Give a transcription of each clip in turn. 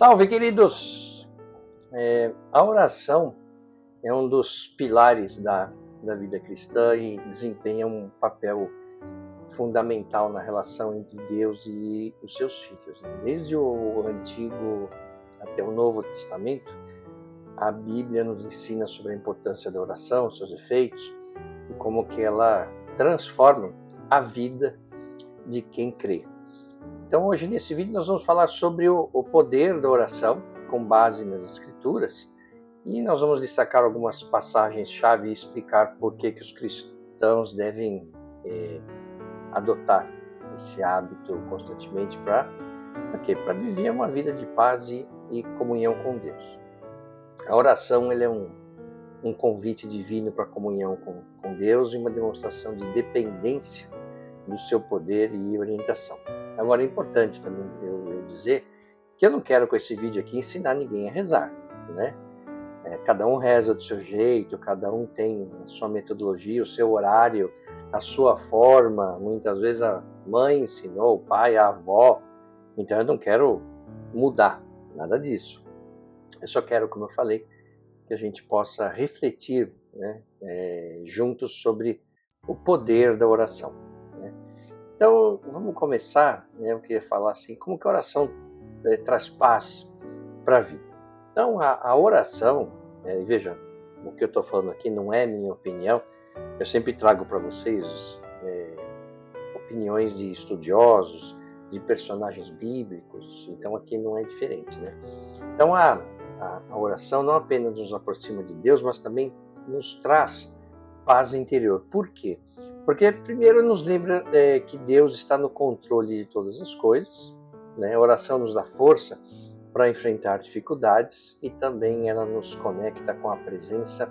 Salve, queridos! A oração é um dos pilares da vida cristã e desempenha um papel fundamental na relação entre Deus e os seus filhos. Desde o Antigo até o Novo Testamento, a Bíblia nos ensina sobre a importância da oração, seus efeitos e como que ela transforma a vida de quem crê. Então, hoje nesse vídeo nós vamos falar sobre o poder da oração, com base nas Escrituras, e nós vamos destacar algumas passagens-chave e explicar por que os cristãos devem adotar esse hábito constantemente para viver uma vida de paz e comunhão com Deus. A oração é um convite divino para a comunhão com Deus e uma demonstração de dependência do seu poder e orientação. Agora é importante também eu dizer que eu não quero com esse vídeo aqui ensinar ninguém a rezar, né? Cada um reza do seu jeito, cada um tem a sua metodologia, o seu horário, a sua forma. Muitas vezes a mãe ensinou, o pai, a avó. Então eu não quero mudar nada disso. Eu só quero, como eu falei, que a gente possa refletir, né, juntos sobre o poder da oração. Então, vamos começar, né? Eu queria falar assim, como que a oração traz paz para a vida. Então, a oração, veja, o que eu estou falando aqui não é minha opinião, eu sempre trago para vocês opiniões de estudiosos, de personagens bíblicos, então aqui não é diferente, né? Então, a oração não apenas nos aproxima de Deus, mas também nos traz paz interior. Por quê? Porque primeiro nos lembra que Deus está no controle de todas as coisas, né? A oração nos dá força para enfrentar dificuldades e também ela nos conecta com a presença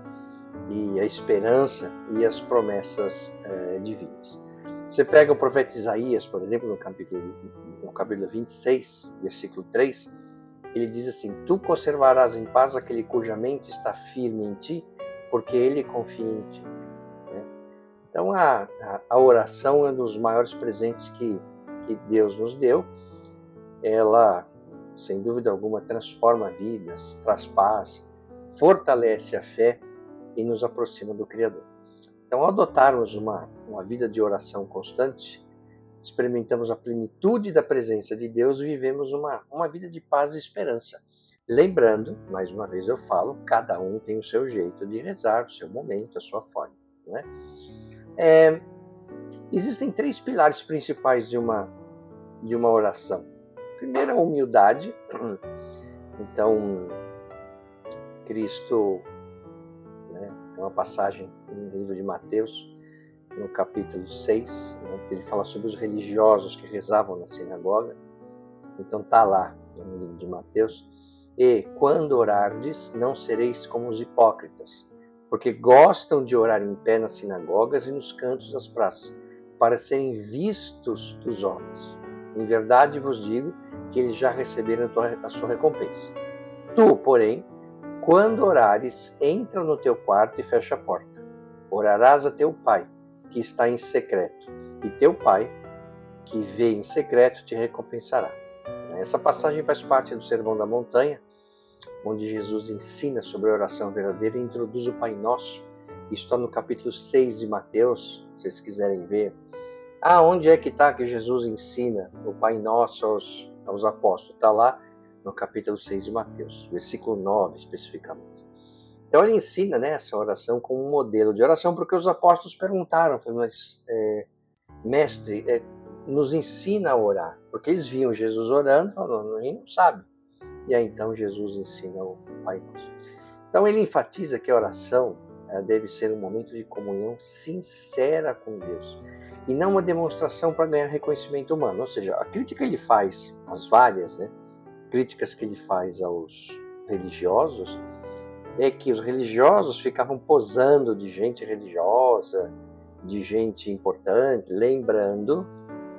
e a esperança e as promessas divinas. Você pega o profeta Isaías, por exemplo, no capítulo 26, versículo 3, ele diz assim: Tu conservarás em paz aquele cuja mente está firme em ti, porque ele confia em ti. Então, a oração é um dos maiores presentes que Deus nos deu. Ela, sem dúvida alguma, transforma vidas, traz paz, fortalece a fé e nos aproxima do Criador. Então, ao adotarmos uma vida de oração constante, experimentamos a plenitude da presença de Deus e vivemos uma vida de paz e esperança. Lembrando, mais uma vez eu falo, cada um tem o seu jeito de rezar, o seu momento, a sua forma, né? Existem três pilares principais de uma oração. Primeiro, a humildade. Então, Cristo, né, é uma passagem no livro de Mateus, no capítulo 6, né, que ele fala sobre os religiosos que rezavam na sinagoga. Então está lá no livro de Mateus. E quando orardes, não sereis como os hipócritas, porque gostam de orar em pé nas sinagogas e nos cantos das praças, para serem vistos dos homens. Em verdade vos digo que eles já receberam a sua recompensa. Tu, porém, quando orares, entra no teu quarto e fecha a porta. Orarás a teu pai, que está em secreto, e teu pai, que vê em secreto, te recompensará. Essa passagem faz parte do Sermão da Montanha, onde Jesus ensina sobre a oração verdadeira e introduz o Pai Nosso. Isso está no capítulo 6 de Mateus, se vocês quiserem ver. Onde é que está que Jesus ensina o Pai Nosso aos apóstolos? Está lá no capítulo 6 de Mateus, versículo 9 especificamente. Então ele ensina, né, essa oração como um modelo de oração, porque os apóstolos perguntaram, mas mestre, nos ensina a orar, porque eles viam Jesus orando e falaram, a gente não sabe. E aí então Jesus ensina o Pai Nosso. Então ele enfatiza que a oração deve ser um momento de comunhão sincera com Deus e não uma demonstração para ganhar reconhecimento humano. Ou seja, a crítica que ele faz, as várias, né, críticas que ele faz aos religiosos, é que os religiosos ficavam posando de gente religiosa, de gente importante, lembrando,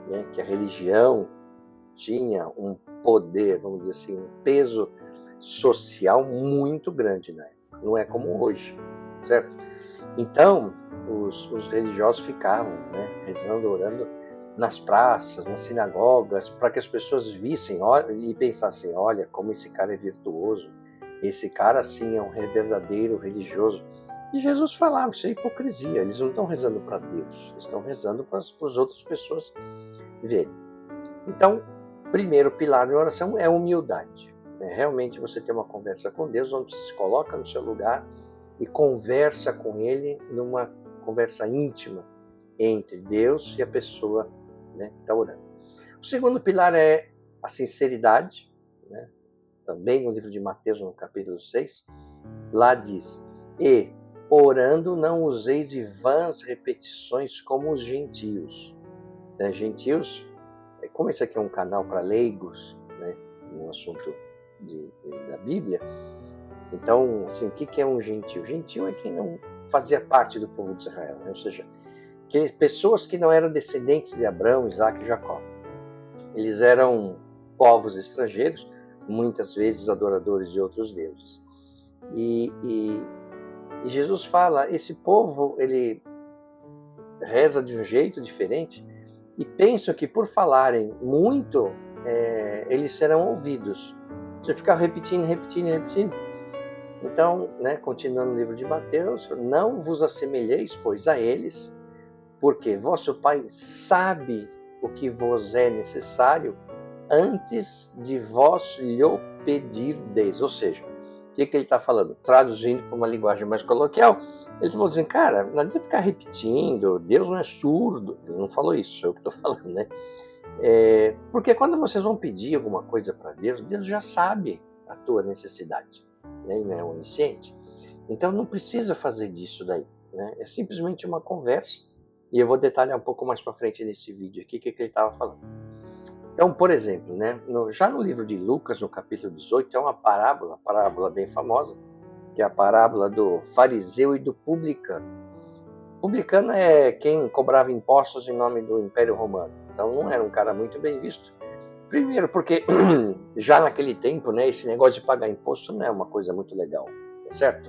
né, que a religião tinha um poder, vamos dizer assim, um peso social muito grande na época. Não é como hoje, certo? Então, os religiosos ficavam, né, rezando, orando nas praças, nas sinagogas, para que as pessoas vissem e pensassem, olha como esse cara é virtuoso, esse cara sim é um verdadeiro religioso. E Jesus falava, isso é hipocrisia, eles não estão rezando para Deus, eles estão rezando para as outras pessoas verem. Então, primeiro pilar da oração é a humildade. Realmente você tem uma conversa com Deus, onde você se coloca no seu lugar e conversa com Ele numa conversa íntima entre Deus e a pessoa, né, que está orando. O segundo pilar é a sinceridade, né? Também no livro de Mateus, no capítulo 6, lá diz, e orando não useis de vãs repetições como os gentios. Gentios, como esse aqui é um canal para leigos, né, no assunto da Bíblia, então, assim, o que é um gentio? Gentio é quem não fazia parte do povo de Israel, né? Ou seja, pessoas que não eram descendentes de Abraão, Isaac e Jacó. Eles eram povos estrangeiros, muitas vezes adoradores de outros deuses. E Jesus fala, esse povo, ele reza de um jeito diferente e pensam que por falarem muito, eles serão ouvidos. Você fica repetindo. Então, né, continuando no livro de Mateus, não vos assemelheis, pois, a eles, porque vosso Pai sabe o que vos é necessário antes de vós lhe pedirdes. Ou seja, o que ele está falando? Traduzindo para uma linguagem mais coloquial, ele falou assim, cara, não adianta ficar repetindo, Deus não é surdo. Ele não falou isso, é o que estou falando, né? Porque quando vocês vão pedir alguma coisa para Deus, Deus já sabe a tua necessidade, né? Ele não é onisciente. Então não precisa fazer disso daí, né? É simplesmente uma conversa, e eu vou detalhar um pouco mais para frente nesse vídeo aqui o que ele estava falando. Então, por exemplo, né, já no livro de Lucas, no capítulo 18, tem uma parábola bem famosa, que é a parábola do fariseu e do publicano. O publicano é quem cobrava impostos em nome do Império Romano. Então não era um cara muito bem visto. Primeiro porque já naquele tempo, né, esse negócio de pagar imposto não é uma coisa muito legal, tá certo?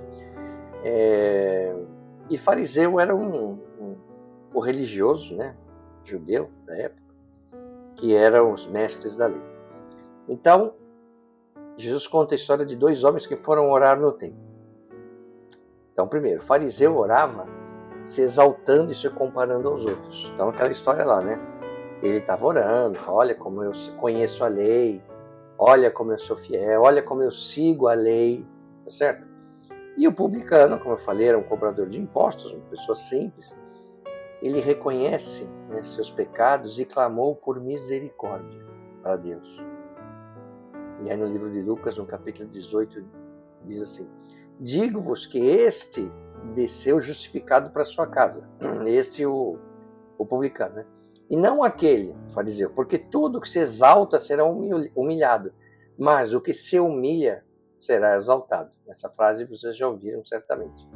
E fariseu era o religioso, né, judeu da época, que eram os mestres da lei. Então, Jesus conta a história de dois homens que foram orar no templo. Então, primeiro, o fariseu orava se exaltando e se comparando aos outros. Então, aquela história lá, né? Ele estava orando, olha como eu conheço a lei, olha como eu sou fiel, olha como eu sigo a lei, tá certo? E o publicano, como eu falei, era um cobrador de impostos, uma pessoa simples. Ele reconhece, né, seus pecados e clamou por misericórdia para Deus. E aí no livro de Lucas, no capítulo 18, diz assim, digo-vos que este desceu justificado para sua casa. Este o publicano, né? E não aquele, fariseu, porque tudo que se exalta será humilhado, mas o que se humilha será exaltado. Essa frase vocês já ouviram certamente.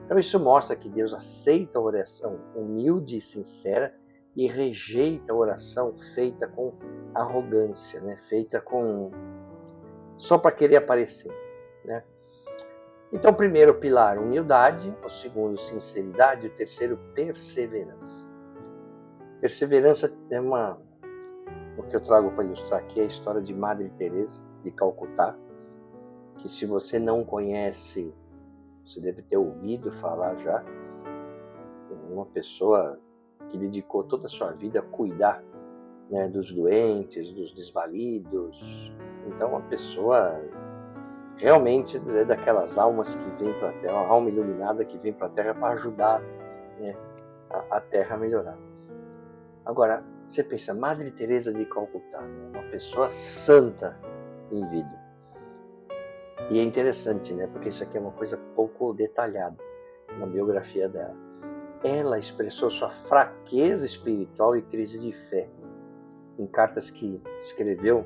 Então isso mostra que Deus aceita a oração humilde e sincera e rejeita a oração feita com arrogância, né? Feita com só para querer aparecer, né? Então, o primeiro pilar, humildade. O segundo, sinceridade. O terceiro, perseverança. Perseverança é o que eu trago para ilustrar aqui é a história de Madre Teresa de Calcutá, que se você não conhece, você deve ter ouvido falar já. Uma pessoa que dedicou toda a sua vida a cuidar, né, dos doentes, dos desvalidos. Então, uma pessoa realmente é daquelas almas que vêm para a Terra, uma alma iluminada que vem para a Terra para ajudar, né, a Terra a melhorar. Agora, você pensa, Madre Teresa de Calcutá, uma pessoa santa em vida. E é interessante, né, porque isso aqui é uma coisa pouco detalhada na biografia dela. Ela expressou sua fraqueza espiritual e crise de fé em cartas que escreveu.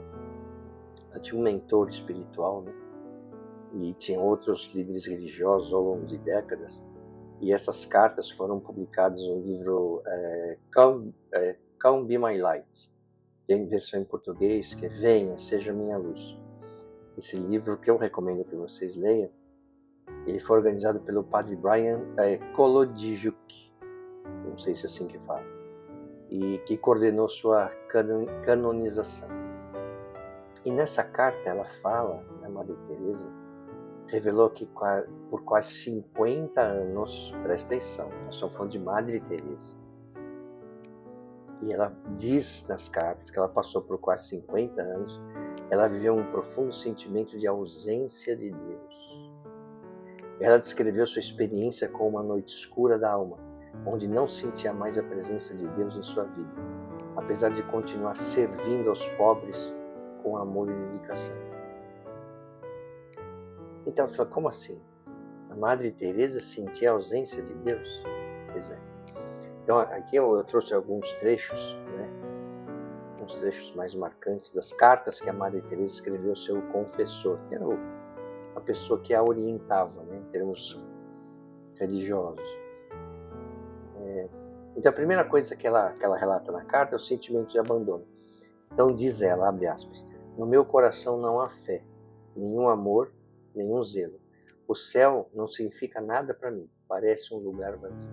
Ela tinha um mentor espiritual, né? E tinha outros líderes religiosos ao longo de décadas. E essas cartas foram publicadas no livro Come Be My Light. Tem versão em português que é Venha, Seja Minha Luz. Esse livro que eu recomendo que vocês leiam, ele foi organizado pelo padre Brian Kolodjijuk. Não sei se é assim que fala. e que coordenou sua canonização. E nessa carta ela fala, a Madre Teresa revelou que por quase 50 anos, presta atenção, nós estamos falando de Madre Teresa, e ela diz nas cartas que ela passou por quase 50 anos, ela viveu um profundo sentimento de ausência de Deus. Ela descreveu sua experiência como uma noite escura da alma, onde não sentia mais a presença de Deus em sua vida, apesar de continuar servindo aos pobres com amor e dedicação. Então você fala, como assim? A Madre Teresa sentia a ausência de Deus? Pois é. Então aqui eu trouxe alguns trechos, né? Uns trechos mais marcantes das cartas que a Madre Teresa escreveu ao seu confessor, que era a pessoa que a orientava, né, em termos religiosos. Então a primeira coisa que ela relata na carta é o sentimento de abandono. Então diz ela, abre aspas, no meu coração não há fé, nenhum amor, nenhum zelo. O céu não significa nada para mim, parece um lugar vazio.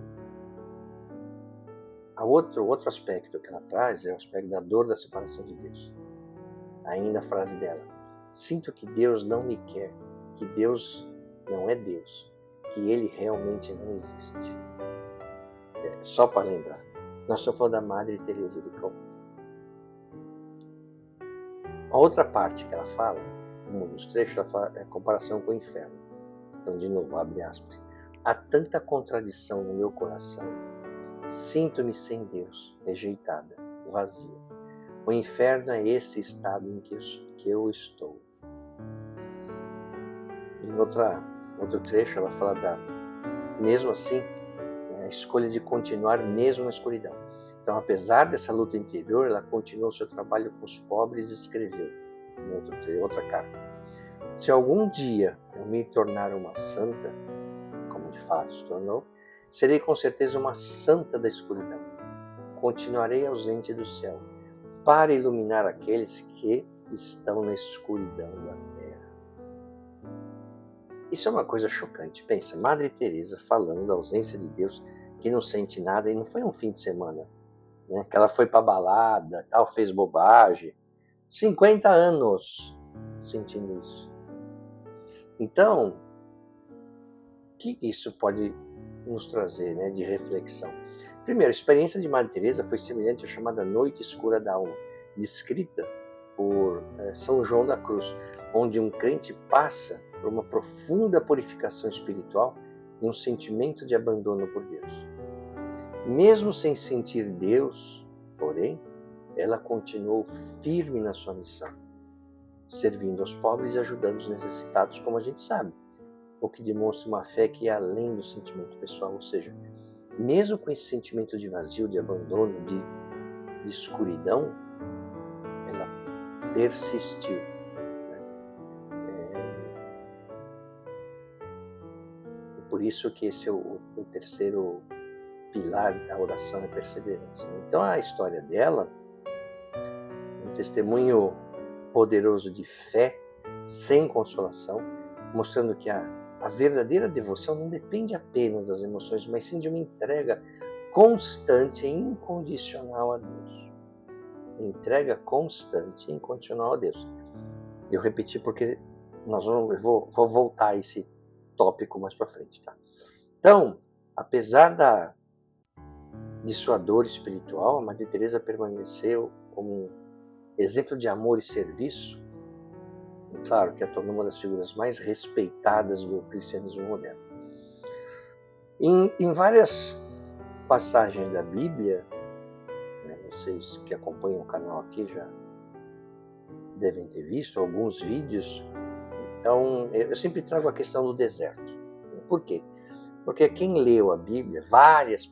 Outro aspecto que ela traz é o aspecto da dor da separação de Deus. Ainda a frase dela, sinto que Deus não me quer, que Deus não é Deus, que Ele realmente não existe. Só para lembrar, nós estamos falando da Madre Teresa de Calcutá. A outra parte que ela fala, um dos trechos, ela fala é a comparação com o inferno. Então, de novo, abre aspas. Há tanta contradição no meu coração. Sinto-me sem Deus, rejeitada, vazia. O inferno é esse estado em que eu estou. Em outro trecho, ela fala mesmo assim, a escolha de continuar mesmo na escuridão. Então, apesar dessa luta interior, ela continuou seu trabalho com os pobres e escreveu, em outra carta, se algum dia eu me tornar uma santa, como de fato se tornou, serei com certeza uma santa da escuridão. Continuarei ausente do céu, para iluminar aqueles que estão na escuridão da terra. Isso é uma coisa chocante. Pensa, Madre Teresa falando da ausência de Deus, que não sente nada, e não foi um fim de semana, né? Que ela foi para balada, tal, fez bobagem. 50 anos sentindo isso. Então, o que isso pode nos trazer, né, de reflexão? Primeiro, a experiência de Madre Teresa foi semelhante à chamada Noite Escura da Alma, descrita por São João da Cruz, onde um crente passa por uma profunda purificação espiritual e um sentimento de abandono por Deus. Mesmo sem sentir Deus, porém, ela continuou firme na sua missão, servindo aos pobres e ajudando os necessitados, como a gente sabe, o que demonstra uma fé que é além do sentimento pessoal, ou seja, mesmo com esse sentimento de vazio, de abandono, de escuridão, ela persistiu. Por isso que esse é o terceiro pilar da oração, é perseverança. Então a história dela é um testemunho poderoso de fé sem consolação, mostrando que a verdadeira devoção não depende apenas das emoções, mas sim de uma entrega constante e incondicional a Deus. Entrega constante e incondicional a Deus. Eu repeti porque eu vou voltar a esse tópico mais para frente, tá? Então, apesar de sua dor espiritual, a Madre Teresa permaneceu como um exemplo de amor e serviço, e claro que a tornou uma das figuras mais respeitadas do cristianismo moderno. Em várias passagens da Bíblia, né, vocês que acompanham o canal aqui já devem ter visto alguns vídeos. Então, eu sempre trago a questão do deserto. Por quê? Porque quem leu a Bíblia, vários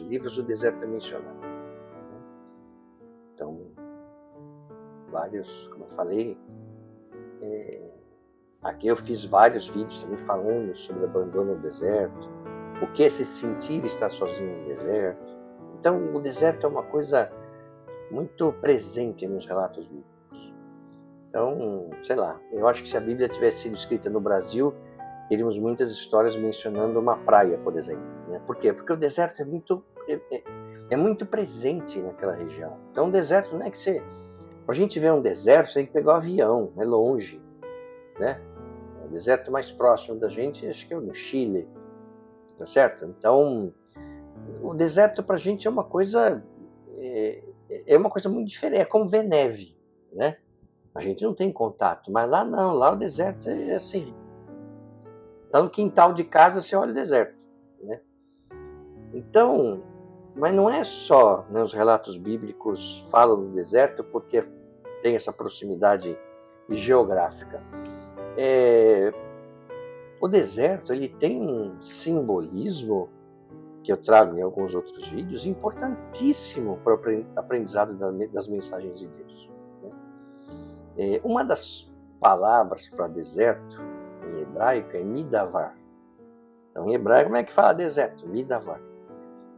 livros, o deserto é mencionado. Então, vários, como eu falei, aqui eu fiz vários vídeos também falando sobre abandono no deserto, o que é se sentir estar sozinho no deserto. Então, o deserto é uma coisa muito presente nos relatos bíblicos. Então, sei lá, eu acho que se a Bíblia tivesse sido escrita no Brasil, teríamos muitas histórias mencionando uma praia, por exemplo. Né? Por quê? Porque o deserto é muito presente naquela região. Então, o deserto não é que você... Para a gente ver um deserto, você tem que pegar um avião, é longe, né? O deserto mais próximo da gente, acho que é no Chile, tá certo? Então, o deserto para a gente é uma coisa... É uma coisa muito diferente, é como ver neve, né? A gente não tem contato, mas lá não, lá o deserto é assim. Tá no quintal de casa, você olha o deserto, né? Então, mas não é só, né, os relatos bíblicos falam do deserto porque tem essa proximidade geográfica. O deserto ele tem um simbolismo que eu trago em alguns outros vídeos importantíssimo para o aprendizado das mensagens de Deus. Uma das palavras para deserto em hebraico é midavar. Então, em hebraico, como é que fala deserto? Midavar.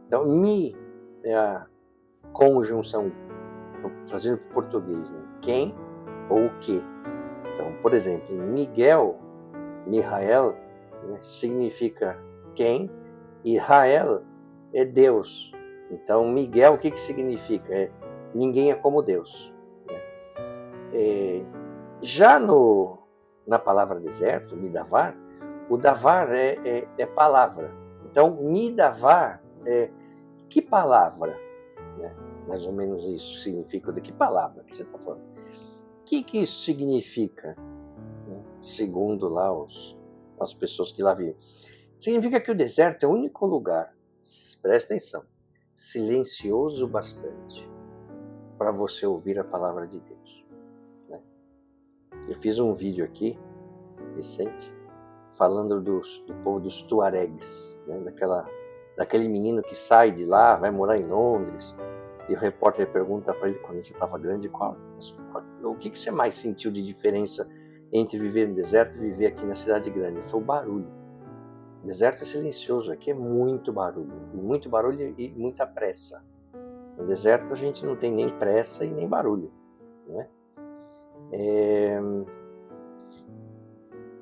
Então, mi é a conjunção, trazendo para o português, né? Quem ou o que. Então, por exemplo, Miguel, Mihael, né, significa quem, e Rael é Deus. Então, Miguel, o que significa? Ninguém é como Deus. Já na palavra deserto, midavar, o davar é palavra. Então, midavar é que palavra? Né? Mais ou menos isso significa. De que palavra que você está falando? O que isso significa? Né? Segundo lá as pessoas que lá vivem. Significa que o deserto é o único lugar, presta atenção, silencioso bastante para você ouvir a palavra de Deus. Né? Eu fiz um vídeo aqui, recente, falando do povo dos tuaregs, né? daquele menino que sai de lá, vai morar em Londres, e o repórter pergunta para ele, quando a gente estava grande, o que você mais sentiu de diferença entre viver no deserto e viver aqui na cidade grande? Foi o barulho. O deserto é silencioso, aqui é muito barulho e muita pressa. No deserto a gente não tem nem pressa e nem barulho, né?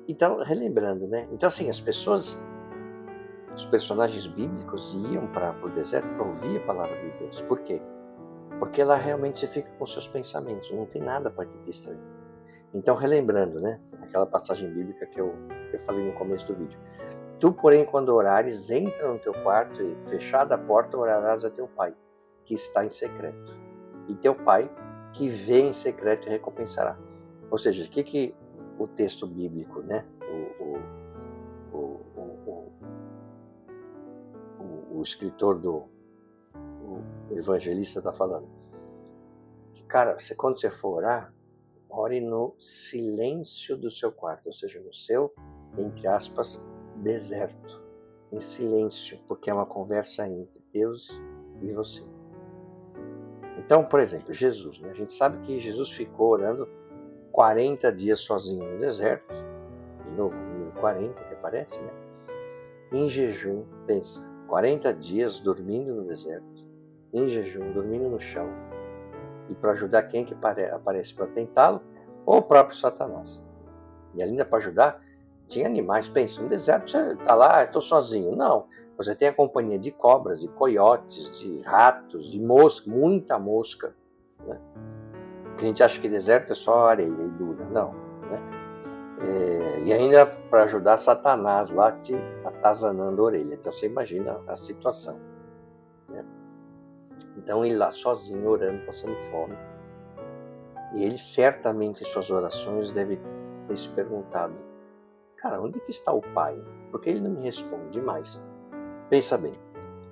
Então, relembrando, né? Então, assim, os personagens bíblicos iam para o deserto para ouvir a palavra de Deus. Por quê? Porque lá realmente você fica com seus pensamentos, não tem nada para te distrair. Então, relembrando, né? Aquela passagem bíblica que eu falei no começo do vídeo. Tu, porém, quando orares, entra no teu quarto e, fechada a porta, orarás a teu pai, que está em secreto. E teu pai, que vê em secreto, recompensará. Ou seja, o que o texto bíblico, né? O escritor o evangelista está falando. Cara, quando você for orar, ore no silêncio do seu quarto, ou seja, no seu, entre aspas, deserto, em silêncio, porque é uma conversa entre Deus e você. Então, por exemplo, Jesus, né? A gente sabe que Jesus ficou orando 40 dias sozinho no deserto, de novo, 40 que aparece, né? Em jejum, pensa, 40 dias dormindo no deserto, em jejum, dormindo no chão, e para ajudar quem que aparece para tentá-lo? Ou o próprio Satanás. E ainda para ajudar, tinha animais. Pensa, no deserto você está lá, estou sozinho. Não, você tem a companhia de cobras, de coiotes, de ratos, de mosca, muita mosca. Né? Porque a gente acha que deserto é só areia e dura. Não. Né? E ainda para ajudar Satanás lá te atazanando a orelha. Então você imagina a situação. Né? Então ele lá sozinho, orando, passando fome. E ele certamente em suas orações deve ter se perguntado: cara, onde que está o Pai? Porque ele não me responde mais. Pensa bem,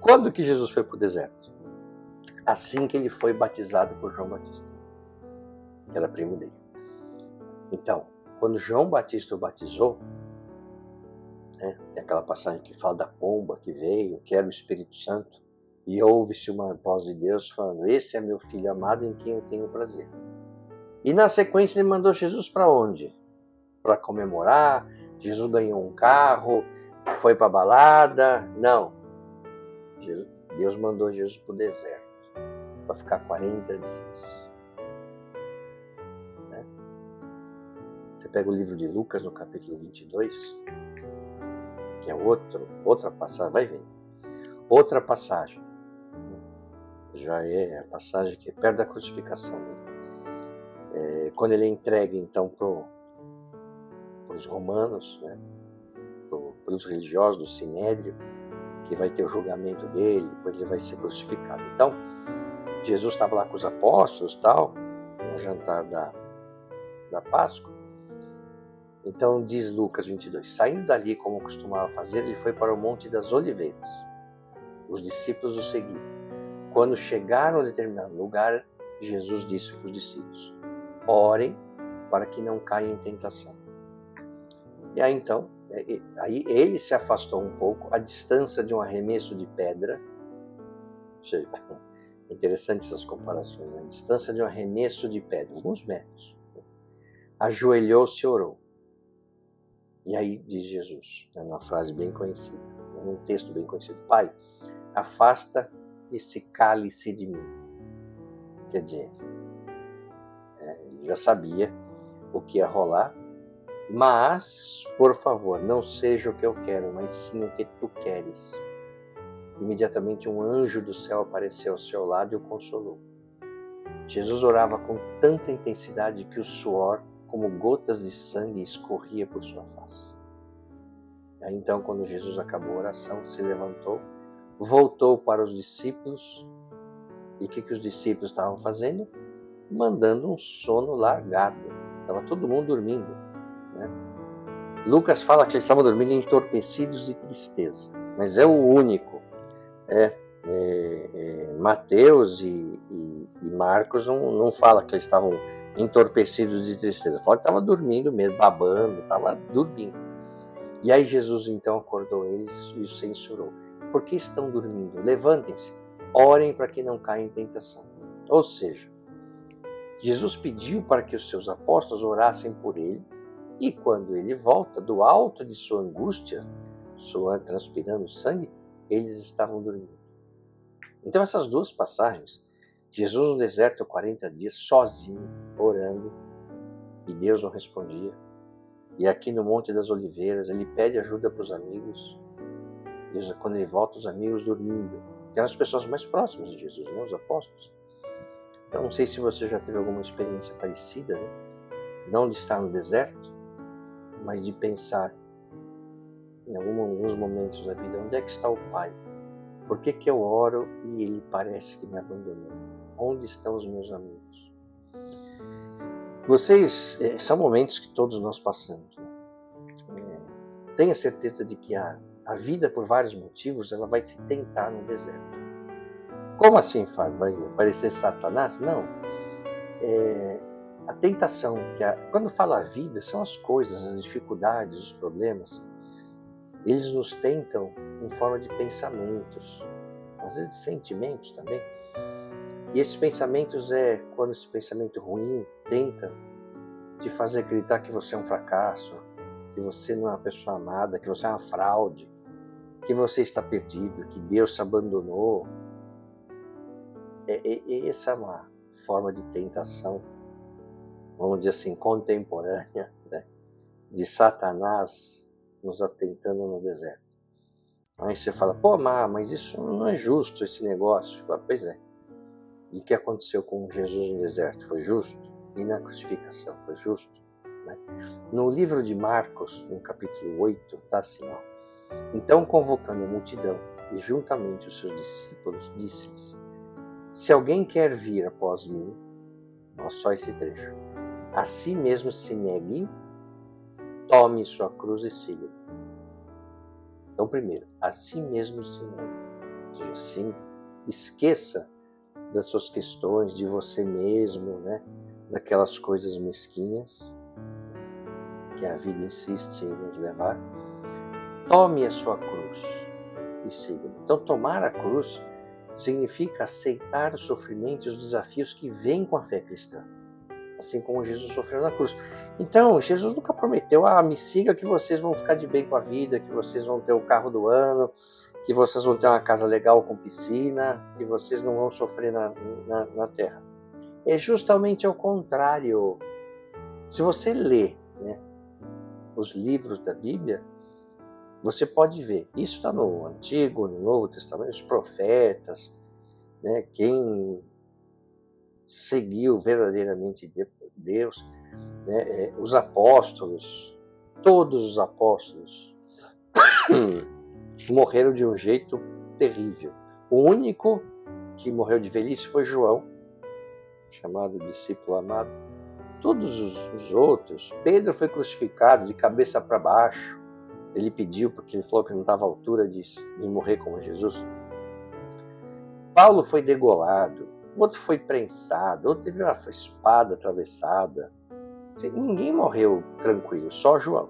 quando que Jesus foi para o deserto? Assim que ele foi batizado por João Batista, que era primo dele. Então, quando João Batista o batizou, né, tem aquela passagem que fala da pomba que veio, que era o Espírito Santo, e ouve-se uma voz de Deus falando: esse é meu filho amado em quem eu tenho prazer. E na sequência ele mandou Jesus para onde? Para comemorar, Jesus ganhou um carro, foi para a balada. Não. Deus mandou Jesus para o deserto, para ficar 40 dias. Né? Você pega o livro de Lucas, no capítulo 22, que é outra passagem, vai vendo. Outra passagem. já é a passagem que é perto da crucificação dele. Quando ele é entregue, então, para os romanos, né, para os religiosos do Sinédrio, que vai ter o julgamento dele, depois ele vai ser crucificado. Então, Jesus estava lá com os apóstolos, tal, no jantar da Páscoa. Então, diz Lucas 22, saindo dali, como costumava fazer, ele foi para o Monte das Oliveiras. Os discípulos o seguiram. Quando chegaram a determinado lugar, Jesus disse para os discípulos, orem para que não caiam em tentação. E aí então, aí ele se afastou um pouco, a distância de um arremesso de pedra. Interessante essas comparações, né? A distância de um arremesso de pedra, alguns metros. Ajoelhou-se e orou. E aí diz Jesus, numa frase bem conhecida, num texto bem conhecido, Pai, afasta esse cálice de mim. Quer dizer, ele já sabia o que ia rolar, mas, por favor, não seja o que eu quero, mas sim o que tu queres. Imediatamente um anjo do céu apareceu ao seu lado e o consolou. Jesus orava com tanta intensidade que o suor, como gotas de sangue, escorria por sua face. Aí então, quando Jesus acabou a oração, se levantou, voltou para os discípulos. E o que os discípulos estavam fazendo? Mandando um sono largado. Estava todo mundo dormindo, né? Lucas fala que eles estavam dormindo entorpecidos de tristeza, mas é o único. Mateus e Marcos não fala que eles estavam entorpecidos de tristeza. Fala que estava dormindo mesmo, babando, estava dormindo. E aí Jesus então acordou eles e os censurou. Por que estão dormindo? Levantem-se, orem para que não caiam em tentação. Ou seja, Jesus pediu para que os seus apóstolos orassem por ele, e quando ele volta do alto de sua angústia, suando, transpirando sangue, eles estavam dormindo. Então essas duas passagens, Jesus no deserto 40 dias, sozinho, orando, e Deus não respondia. E aqui no Monte das Oliveiras, ele pede ajuda para os amigos. E quando ele volta, os amigos dormindo. Que eram as pessoas mais próximas de Jesus, né? Os apóstolos. Então, não sei se você já teve alguma experiência parecida, né? Não de estar no deserto, mas de pensar em alguns momentos da vida, onde é que está o Pai? Por que eu oro e ele parece que me abandonou? Onde estão os meus amigos? Vocês, são momentos que todos nós passamos, né? Tenha certeza de que a vida, por vários motivos, ela vai te tentar no deserto. Como assim, Fábio? Vai parecer Satanás? Não. A tentação, quando fala a vida, são as coisas, as dificuldades, os problemas. Eles nos tentam em forma de pensamentos, às vezes de sentimentos também. E esses pensamentos quando esse pensamento ruim tenta te fazer acreditar que você é um fracasso, que você não é uma pessoa amada, que você é uma fraude, que você está perdido, que Deus te abandonou. Essa é uma forma de tentação, vamos dizer assim, contemporânea, né, de Satanás nos atentando no deserto. Aí você fala, pô, mas isso não é justo, esse negócio. Pois é. E o que aconteceu com Jesus no deserto? Foi justo? E na crucificação foi justo? Né? No livro de Marcos, no capítulo 8, está assim, ó. Então, convocando a multidão e juntamente os seus discípulos, disse-lhes, se alguém quer vir após mim, ó, só esse trecho, a si mesmo se negue, tome sua cruz e siga. Então, primeiro, a si mesmo se negue. Ou seja, sim, esqueça das suas questões, de você mesmo, né? Daquelas coisas mesquinhas que a vida insiste em nos levar. Tome a sua cruz e siga. Então, tomar a cruz significa aceitar os sofrimentos e os desafios que vêm com a fé cristã, assim como Jesus sofreu na cruz. Então, Jesus nunca prometeu, me siga que vocês vão ficar de bem com a vida, que vocês vão ter o carro do ano, que vocês vão ter uma casa legal com piscina, que vocês não vão sofrer na terra. É justamente ao contrário. Se você lê, né, os livros da Bíblia, você pode ver. Isso está no Antigo, no Novo Testamento, os profetas. né? Quem seguiu verdadeiramente Deus, né? Os apóstolos, todos os apóstolos morreram de um jeito terrível. O único que morreu de velhice foi João, chamado discípulo amado. Todos os outros, Pedro foi crucificado de cabeça para baixo. Ele pediu porque ele falou que não estava à altura de morrer como Jesus. Paulo foi degolado, outro foi prensado, outro teve uma espada atravessada. Ninguém morreu tranquilo, só João.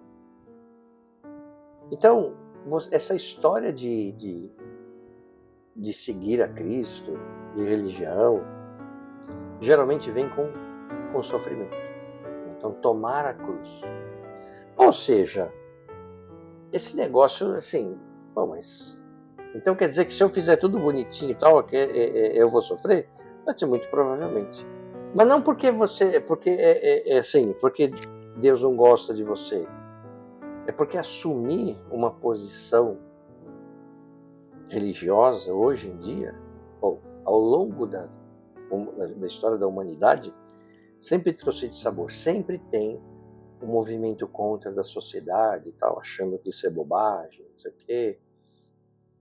Então, essa história de seguir a Cristo, de religião, geralmente vem com sofrimento. Então, tomar a cruz. Ou seja, esse negócio, assim, bom, mas então quer dizer que se eu fizer tudo bonitinho e tal, eu vou sofrer? Pode ser, muito provavelmente. Mas não porque porque Deus não gosta de você. É porque assumir uma posição religiosa hoje em dia, ou ao longo da história da humanidade, sempre trouxe de sabor. Sempre tem um movimento contra da sociedade e tal, achando que isso é bobagem, não sei o quê.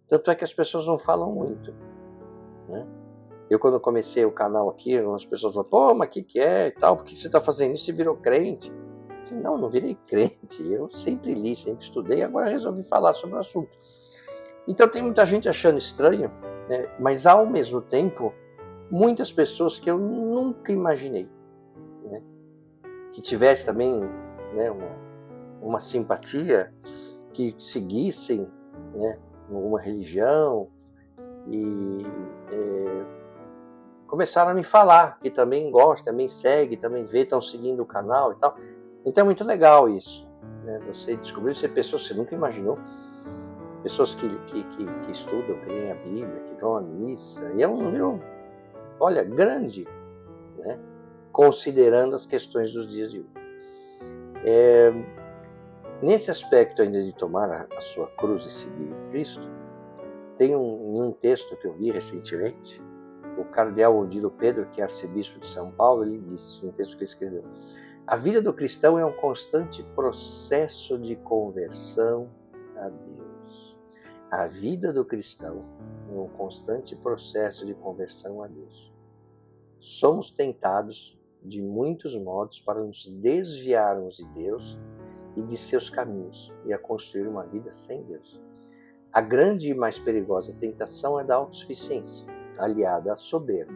Tanto é que as pessoas não falam muito, né? Eu, quando comecei o canal aqui, as pessoas falam, pô, mas o que é e tal? Por que você está fazendo isso? Você virou crente? Eu falei, não virei crente. Eu sempre li, sempre estudei, agora resolvi falar sobre o assunto. Então tem muita gente achando estranho, né? Mas ao mesmo tempo, muitas pessoas que eu nunca imaginei, né? Que tivesse também, né, uma simpatia, que seguissem, né, alguma religião e começaram a me falar que também gosta, também segue, também vê, estão seguindo o canal e tal. Então é muito legal isso, né? Você descobriu ser pessoas que você nunca imaginou, pessoas que estudam, que leem a Bíblia, que vão à missa, e é um número, olha, grande, né? Considerando as questões dos dias de hoje. Nesse aspecto ainda de tomar a sua cruz e seguir Cristo, tem um texto que eu vi recentemente, o cardeal Odilo Pedro, que é arcebispo de São Paulo, ele disse, um texto que ele escreveu, a vida do cristão é um constante processo de conversão a Deus. A vida do cristão é um constante processo de conversão a Deus. Somos tentados de muitos modos para nos desviarmos de Deus e de seus caminhos e a construir uma vida sem Deus. A grande e mais perigosa tentação é da autossuficiência, aliada à soberba.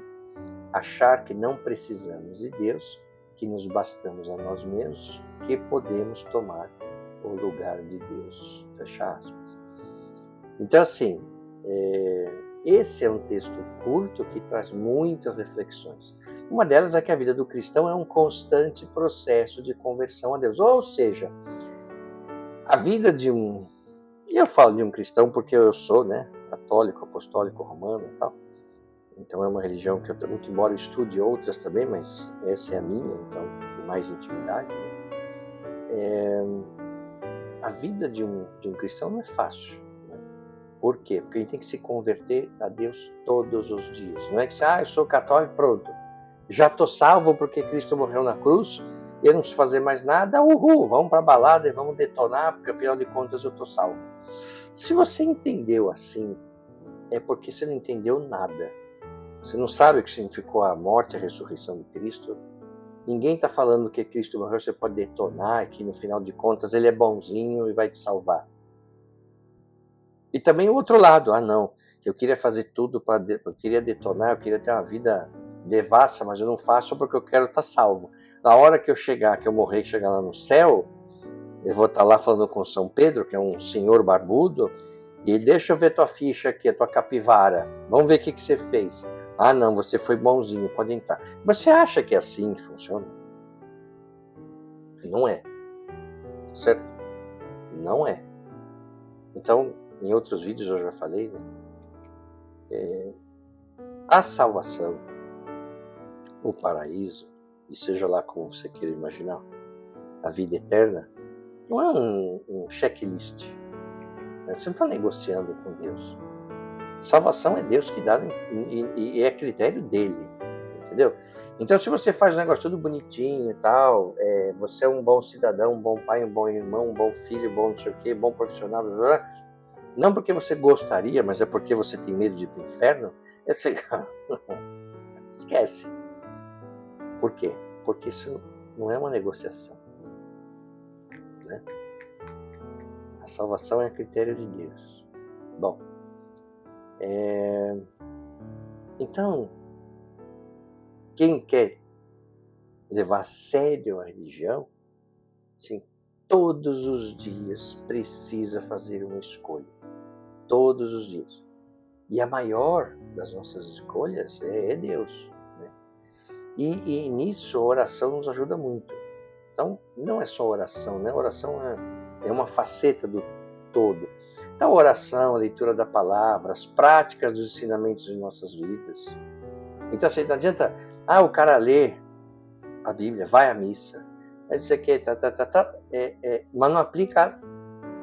Achar que não precisamos de Deus, que nos bastamos a nós mesmos, que podemos tomar o lugar de Deus. Fecha aspas. Então, assim, esse é um texto curto que traz muitas reflexões. Uma delas é que a vida do cristão é um constante processo de conversão a Deus. Ou seja, a vida de um... E eu falo de um cristão porque eu sou, né, católico, apostólico, romano e tal. Então é uma religião que eu, muito embora eu estude outras também, mas essa é a minha, então com mais intimidade. Né? A vida de um cristão não é fácil. Né? Por quê? Porque a gente tem que se converter a Deus todos os dias. Não é que eu sou católico, pronto. Já estou salvo porque Cristo morreu na cruz, eu não preciso fazer mais nada, uhul, vamos para a balada e vamos detonar, porque afinal de contas eu estou salvo. Se você entendeu assim, é porque você não entendeu nada. Você não sabe o que significou a morte e a ressurreição de Cristo. Ninguém está falando que Cristo morreu, você pode detonar, e que no final de contas ele é bonzinho e vai te salvar. E também o outro lado, não, eu queria fazer tudo, eu queria detonar, eu queria ter uma vida devassa, mas eu não faço porque eu quero estar salvo. Na hora que eu chegar, que eu morrer e chegar lá no céu, eu vou estar lá falando com São Pedro, que é um senhor barbudo, e deixa eu ver tua ficha aqui, a tua capivara. Vamos ver o que você fez. Não, você foi bonzinho, pode entrar. Você acha que é assim que funciona? Não é. Certo? Não é. Então, em outros vídeos eu já falei, né? A salvação, o paraíso, e seja lá como você queira imaginar, a vida eterna, não é um checklist. Né? Você não está negociando com Deus. Salvação é Deus que dá e é critério dele, entendeu? Então, se você faz um negócio tudo bonitinho e tal, você é um bom cidadão, um bom pai, um bom irmão, um bom filho, bom não sei o quê, bom profissional, blá, blá, blá, não porque você gostaria, mas é porque você tem medo de ir para o inferno, esquece. Por quê? Porque isso não é uma negociação, né? A salvação é a critério de Deus. Bom, então, quem quer levar a sério a religião, sim, todos os dias precisa fazer uma escolha. Todos os dias. E a maior das nossas escolhas é Deus, né? E nisso a oração nos ajuda muito. Então, não é só oração, né? A oração é uma faceta do todo. Então, a oração, a leitura da palavra, as práticas dos ensinamentos de nossas vidas. Então, assim, não adianta, o cara lê a Bíblia, vai à missa, não sei o que, mas não aplica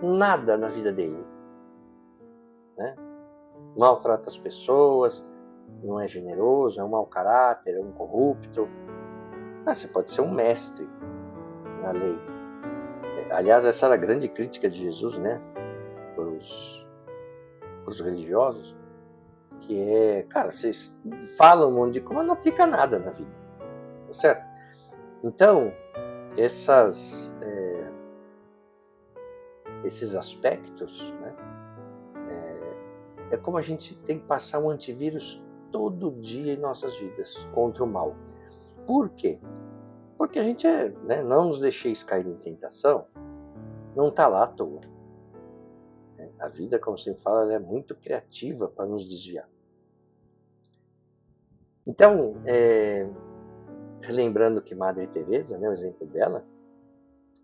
nada na vida dele, né? Maltrata as pessoas, não é generoso, é um mau caráter, é um corrupto. Você pode ser um mestre na lei. Aliás, essa era a grande crítica de Jesus, né, para os religiosos, que cara, vocês falam um monte de coisa, mas não aplica nada na vida, tá certo? Então, esses aspectos, né, é como a gente tem que passar um antivírus todo dia em nossas vidas contra o mal. Por quê? Porque a gente não nos deixeis cair em tentação, não está lá à toa. A vida, como você fala, ela é muito criativa para nos desviar. Então, relembrando que Madre Teresa, o exemplo dela,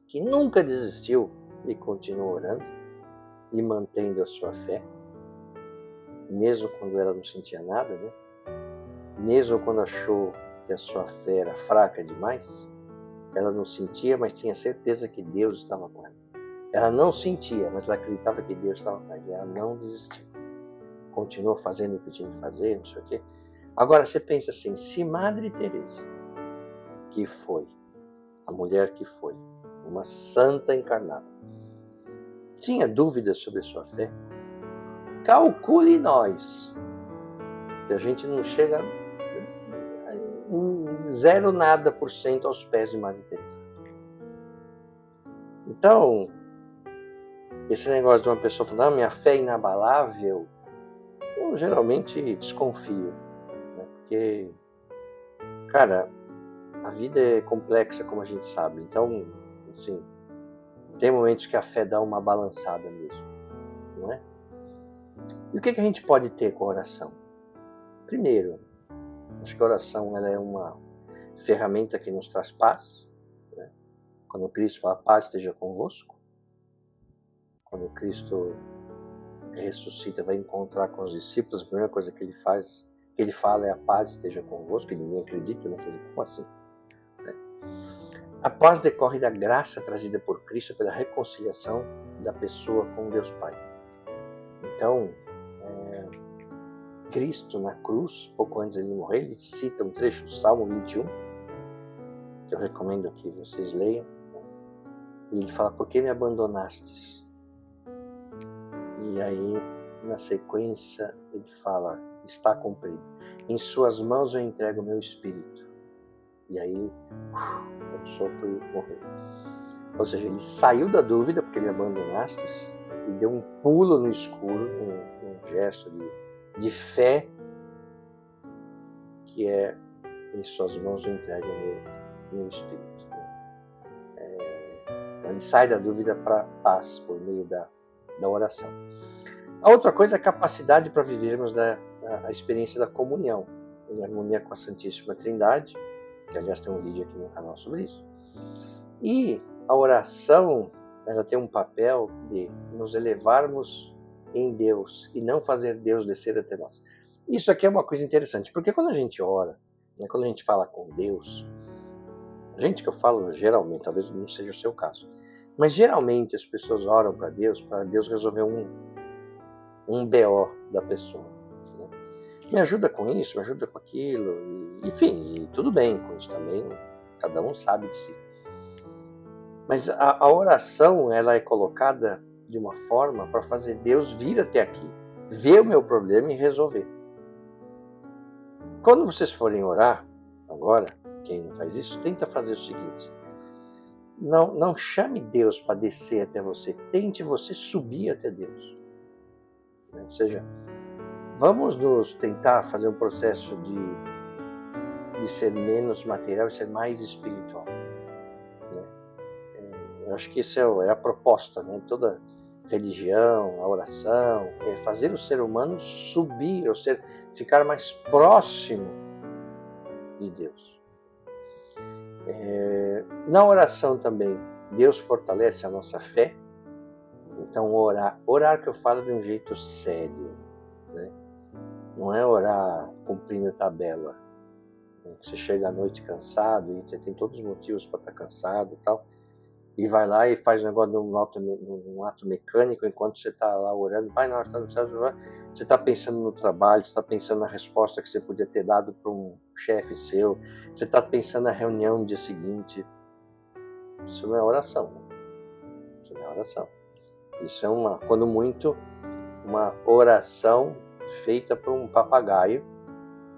que nunca desistiu e continuou orando e mantendo a sua fé, mesmo quando ela não sentia nada, né? Mesmo quando achou que a sua fé era fraca demais, ela não sentia, mas tinha certeza que Deus estava com ela. Ela não sentia, mas ela acreditava que Deus estava com ela. E ela não desistiu. Continuou fazendo o que tinha que fazer, não sei o quê. Agora, você pensa assim, se Madre Teresa, que foi, a mulher que foi, uma santa encarnada, tinha dúvidas sobre a sua fé, calcule nós, que a gente não chega zero nada por cento aos pés de Madre Teresa. Então, esse negócio de uma pessoa falando, minha fé é inabalável, eu geralmente desconfio, né? Porque, cara, a vida é complexa, como a gente sabe. Então, assim, tem momentos que a fé dá uma balançada mesmo, não é? E o que a gente pode ter com a oração? Primeiro, acho que a oração ela é uma ferramenta que nos traz paz, né? Quando Cristo fala, paz esteja convosco. Quando Cristo ressuscita, vai encontrar com os discípulos, a primeira coisa que ele fala é a paz esteja convosco, e ninguém acredita, né? Como assim? A paz decorre da graça trazida por Cristo pela reconciliação da pessoa com Deus Pai. Então, Cristo na cruz, pouco antes de ele morrer, ele cita um trecho do Salmo 21, que eu recomendo que vocês leiam, e ele fala, por que me abandonastes? E aí, na sequência, ele fala, está cumprido. Em suas mãos eu entrego o meu espírito. E aí, o sopro e morreu. Ou seja, ele saiu da dúvida, porque me abandonastes, e deu um pulo no escuro, um gesto de fé, que é, em suas mãos eu entrego o meu espírito. Ele sai da dúvida para a paz, por meio da oração. A outra coisa é a capacidade para vivermos a experiência da comunhão, em harmonia com a Santíssima Trindade, que aliás tem um vídeo aqui no canal sobre isso. E a oração, ela tem um papel de nos elevarmos em Deus e não fazer Deus descer até nós. Isso aqui é uma coisa interessante, porque quando a gente ora, quando a gente fala com Deus, gente que eu falo geralmente, talvez não seja o seu caso, mas geralmente as pessoas oram para Deus resolver um BO da pessoa. Me ajuda com isso, me ajuda com aquilo, enfim, e tudo bem com isso também, cada um sabe de si. Mas a oração, ela é colocada de uma forma para fazer Deus vir até aqui, ver o meu problema e resolver. Quando vocês forem orar, agora, quem não faz isso, tenta fazer o seguinte: não chame Deus para descer até você, tente você subir até Deus. Ou seja, vamos nos tentar fazer um processo de ser menos material e ser mais espiritual. Né? Eu acho que isso é a proposta, né? Toda religião, a oração, é fazer o ser humano subir, ou seja, ficar mais próximo de Deus. Na oração também, Deus fortalece a nossa fé. Então orar que eu falo de um jeito sério, né? Não é orar cumprindo tabela. Você chega à noite cansado e você tem todos os motivos para estar cansado e tal, e vai lá e faz um negócio num ato mecânico enquanto você está lá orando. Pai, não, você está pensando no trabalho, você está pensando na resposta que você podia ter dado para um chefe seu, você está pensando na reunião no dia seguinte. Isso não é oração. Isso não é oração. Isso é quando muito, uma oração feita por um papagaio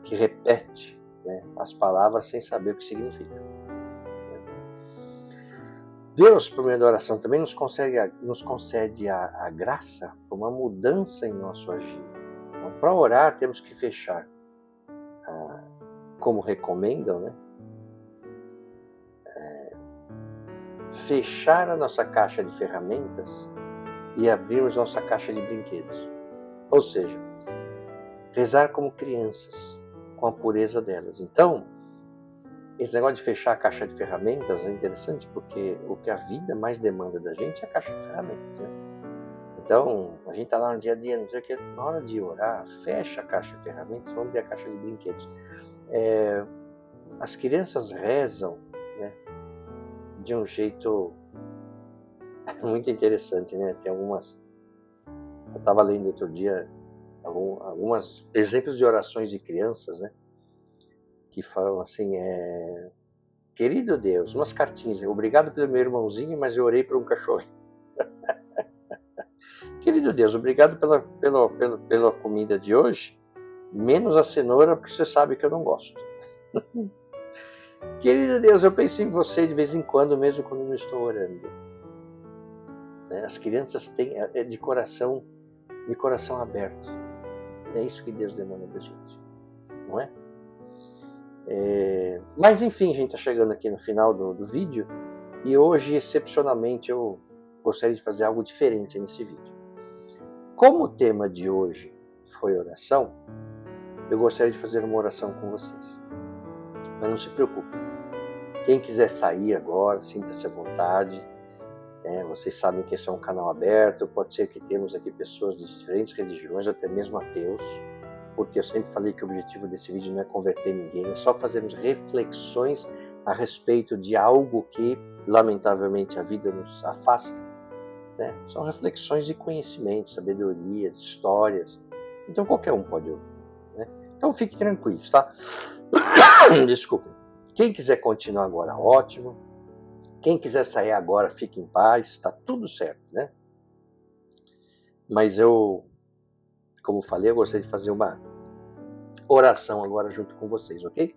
que repete, né, as palavras sem saber o que significa. Deus, por meio da oração, também nos concede a graça para uma mudança em nosso agir. Então, para orar, temos que fechar, como recomendam, né? Fechar a nossa caixa de ferramentas e abrirmos nossa caixa de brinquedos. Ou seja, rezar como crianças, com a pureza delas. Então, esse negócio de fechar a caixa de ferramentas é interessante, porque o que a vida mais demanda da gente é a caixa de ferramentas, né? Então, a gente está lá no dia a dia, não sei o que, na hora de orar, fecha a caixa de ferramentas, vamos abrir a caixa de brinquedos. As crianças rezam, né, de um jeito muito interessante, né? Tem algumas... Eu estava lendo outro dia alguns exemplos de orações de crianças, né? Que falam assim, querido Deus, umas cartinhas, obrigado pelo meu irmãozinho, mas eu orei por um cachorro. Querido Deus, obrigado pela comida de hoje, menos a cenoura, porque você sabe que eu não gosto. Querido Deus, eu penso em você de vez em quando, mesmo quando não estou orando. As crianças têm de coração aberto. É isso que Deus demanda da gente, não é? Mas enfim, a gente está chegando aqui no final do vídeo, e hoje, excepcionalmente, eu gostaria de fazer algo diferente nesse vídeo. Como o tema de hoje foi oração, eu gostaria de fazer uma oração com vocês. Mas não se preocupe. Quem quiser sair agora, sinta-se à vontade. Vocês sabem que esse é um canal aberto, pode ser que temos aqui pessoas de diferentes religiões, até mesmo ateus, porque eu sempre falei que o objetivo desse vídeo não é converter ninguém, é só fazermos reflexões a respeito de algo que, lamentavelmente, a vida nos afasta. Né? São reflexões de conhecimento, sabedorias, histórias. Então qualquer um pode ouvir. Né? Então fique tranquilo, tá? Desculpem. Quem quiser continuar agora, ótimo. Quem quiser sair agora, fique em paz, está tudo certo, né? Mas eu, como falei, eu gostaria de fazer uma oração agora junto com vocês, ok?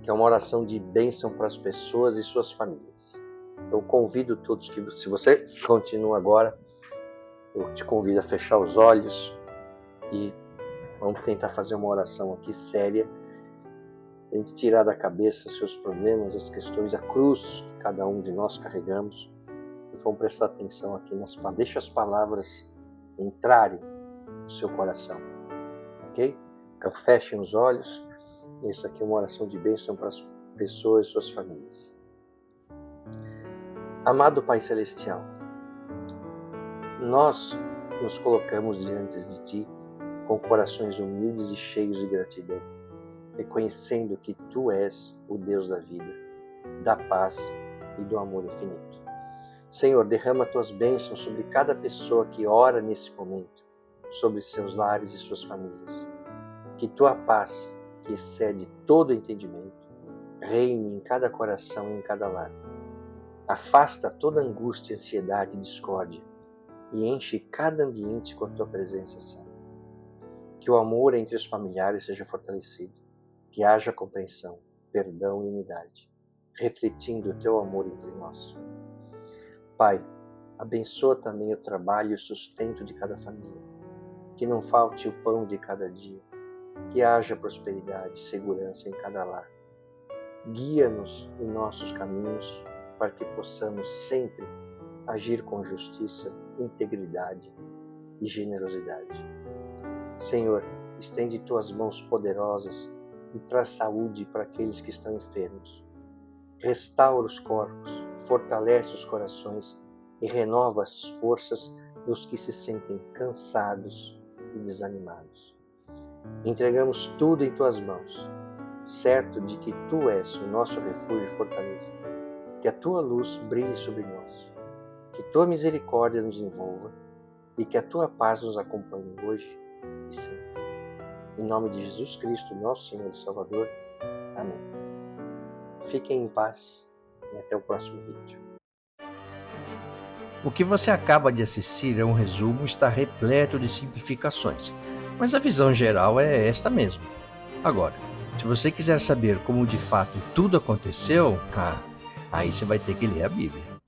Que é uma oração de bênção para as pessoas e suas famílias. Eu convido todos que, se você continua agora, eu te convido a fechar os olhos e vamos tentar fazer uma oração aqui séria. Tem que tirar da cabeça seus problemas, as questões, a cruz que cada um de nós carregamos. E vamos prestar atenção aqui deixa as palavras entrarem no seu coração. Ok? Então fechem os olhos. Isso aqui é uma oração de bênção para as pessoas e suas famílias. Amado Pai Celestial, nós nos colocamos diante de Ti com corações humildes e cheios de gratidão, reconhecendo que Tu és o Deus da vida, da paz e do amor infinito. Senhor, derrama Tuas bênçãos sobre cada pessoa que ora nesse momento, sobre seus lares e suas famílias. Que tua paz, que excede todo entendimento, reine em cada coração e em cada lar. Afasta toda angústia, ansiedade e discórdia e enche cada ambiente com a tua presença santa. Que o amor entre os familiares seja fortalecido, que haja compreensão, perdão e unidade, refletindo o teu amor entre nós. Pai, abençoa também o trabalho e o sustento de cada família, que não falte o pão de cada dia, que haja prosperidade e segurança em cada lar. Guia-nos em nossos caminhos para que possamos sempre agir com justiça, integridade e generosidade. Senhor, estende tuas mãos poderosas e traz saúde para aqueles que estão enfermos. Restaura os corpos, fortalece os corações e renova as forças dos que se sentem cansados e desanimados. Entregamos tudo em tuas mãos, certo de que tu és o nosso refúgio e fortaleza. Que a tua luz brilhe sobre nós, que tua misericórdia nos envolva e que a tua paz nos acompanhe hoje e sempre. Em nome de Jesus Cristo, nosso Senhor e Salvador. Amém. Fiquem em paz e até o próximo vídeo. O que você acaba de assistir é um resumo, está repleto de simplificações, mas a visão geral é esta mesmo. Agora, se você quiser saber como de fato tudo aconteceu, aí você vai ter que ler a Bíblia.